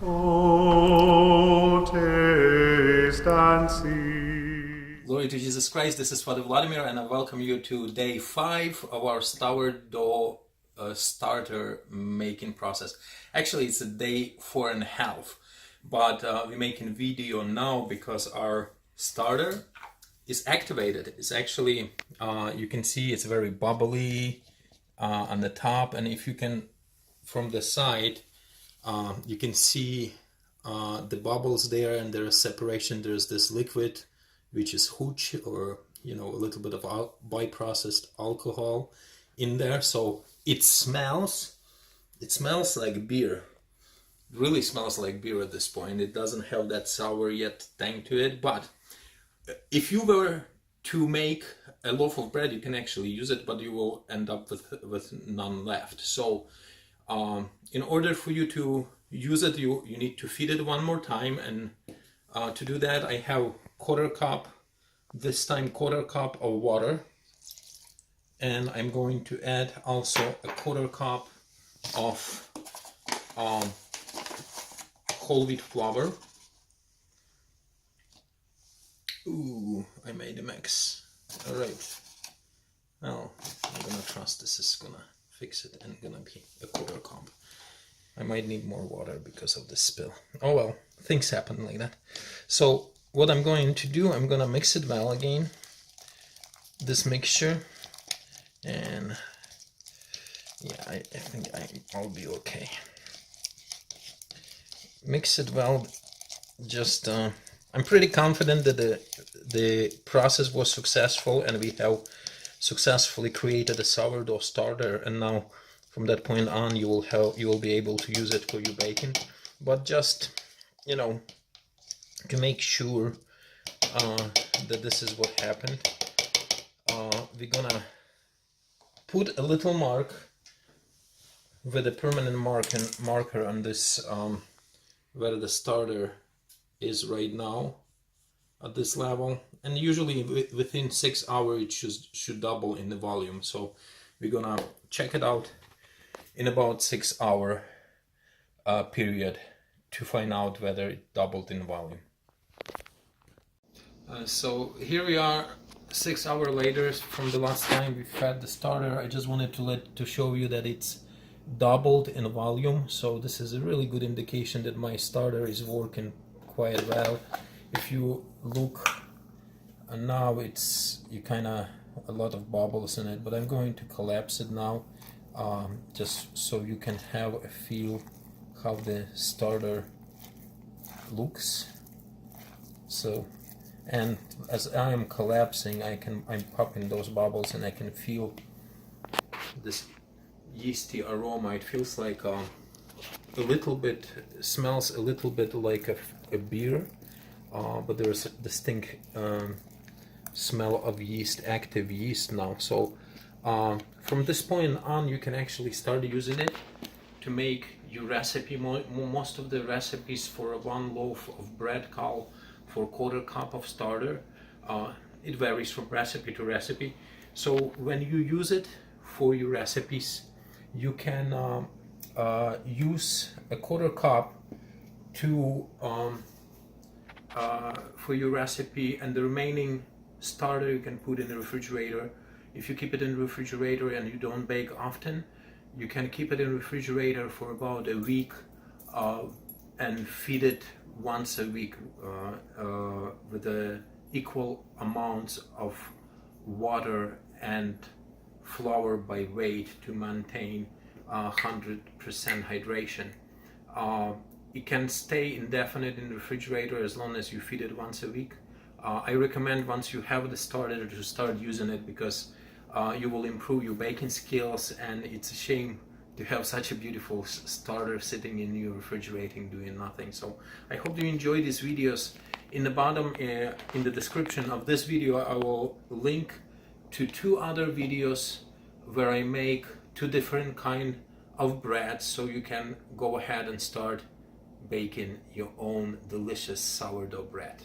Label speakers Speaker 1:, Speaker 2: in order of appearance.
Speaker 1: Oh, taste and see.
Speaker 2: Glory to Jesus Christ. This is Father Vladimir, and I welcome you to day 5 of our sourdough starter making process. Actually, it's a day 4.5, but we're making video now because our starter is activated. It's actually, you can see it's very bubbly on the top, and if you can, from the side, you can see the bubbles there, and there's separation. There's this liquid which is hooch, or a little bit of byprocessed alcohol in there. So it smells like beer. It really smells like beer at this point. It doesn't have that sour yet tang to it, but if you were to make a loaf of bread, you can actually use it, but you will end up with none left. So in order for you to use it, you need to feed it one more time, and to do that I have quarter cup of water, and I'm going to add also a quarter cup of whole wheat flour. Ooh, I made a mix. All right, well, I'm gonna trust this is gonna fix it, and gonna be a quarter cup. I might need more water because of this spill. Oh well, things happen like that. So what I'm going to do, I'm gonna mix it well again, this mixture, and yeah, I think I'll be okay. Mix it well. Just I'm pretty confident that the process was successful, and we have successfully created a sourdough starter, and now from that point on you will be able to use it for your baking. But just to make sure that this is what happened, we're gonna put a little mark with a permanent marker on this where the starter is right now at this level, and usually within 6 hours it should double in the volume. So we're gonna check it out in about 6 hour period to find out whether it doubled in volume. So here we are 6 hours later from the last time we fed the starter. I just wanted to show you that it's doubled in volume, so this is a really good indication that my starter is working quite well. If you look now, you kind of a lot of bubbles in it, but I'm going to collapse it now, just so you can have a feel how the starter looks. So, and as I am collapsing, I'm popping those bubbles, and I can feel this yeasty aroma. It feels like a little bit, smells a little bit like a beer, but there's a distinct smell of yeast, active yeast now. So from this point on, you can actually start using it to make your recipe. Most of the recipes for 1 loaf of bread call for quarter cup of starter. It varies from recipe to recipe. So when you use it for your recipes, you can use a quarter cup to for your recipe, and the remaining starter you can put in the refrigerator. If you keep it in the refrigerator and you don't bake often, you can keep it in the refrigerator for about a week and feed it once a week with the equal amounts of water and flour by weight to maintain 100% hydration. It can stay indefinite in the refrigerator as long as you feed it once a week. I recommend once you have the starter to start using it, because you will improve your baking skills, and it's a shame to have such a beautiful starter sitting in your refrigerator doing nothing. So I hope you enjoy these videos. In the bottom, in the description of this video, I will link to 2 other videos where I make 2 different kind of bread, so you can go ahead and start baking your own delicious sourdough bread.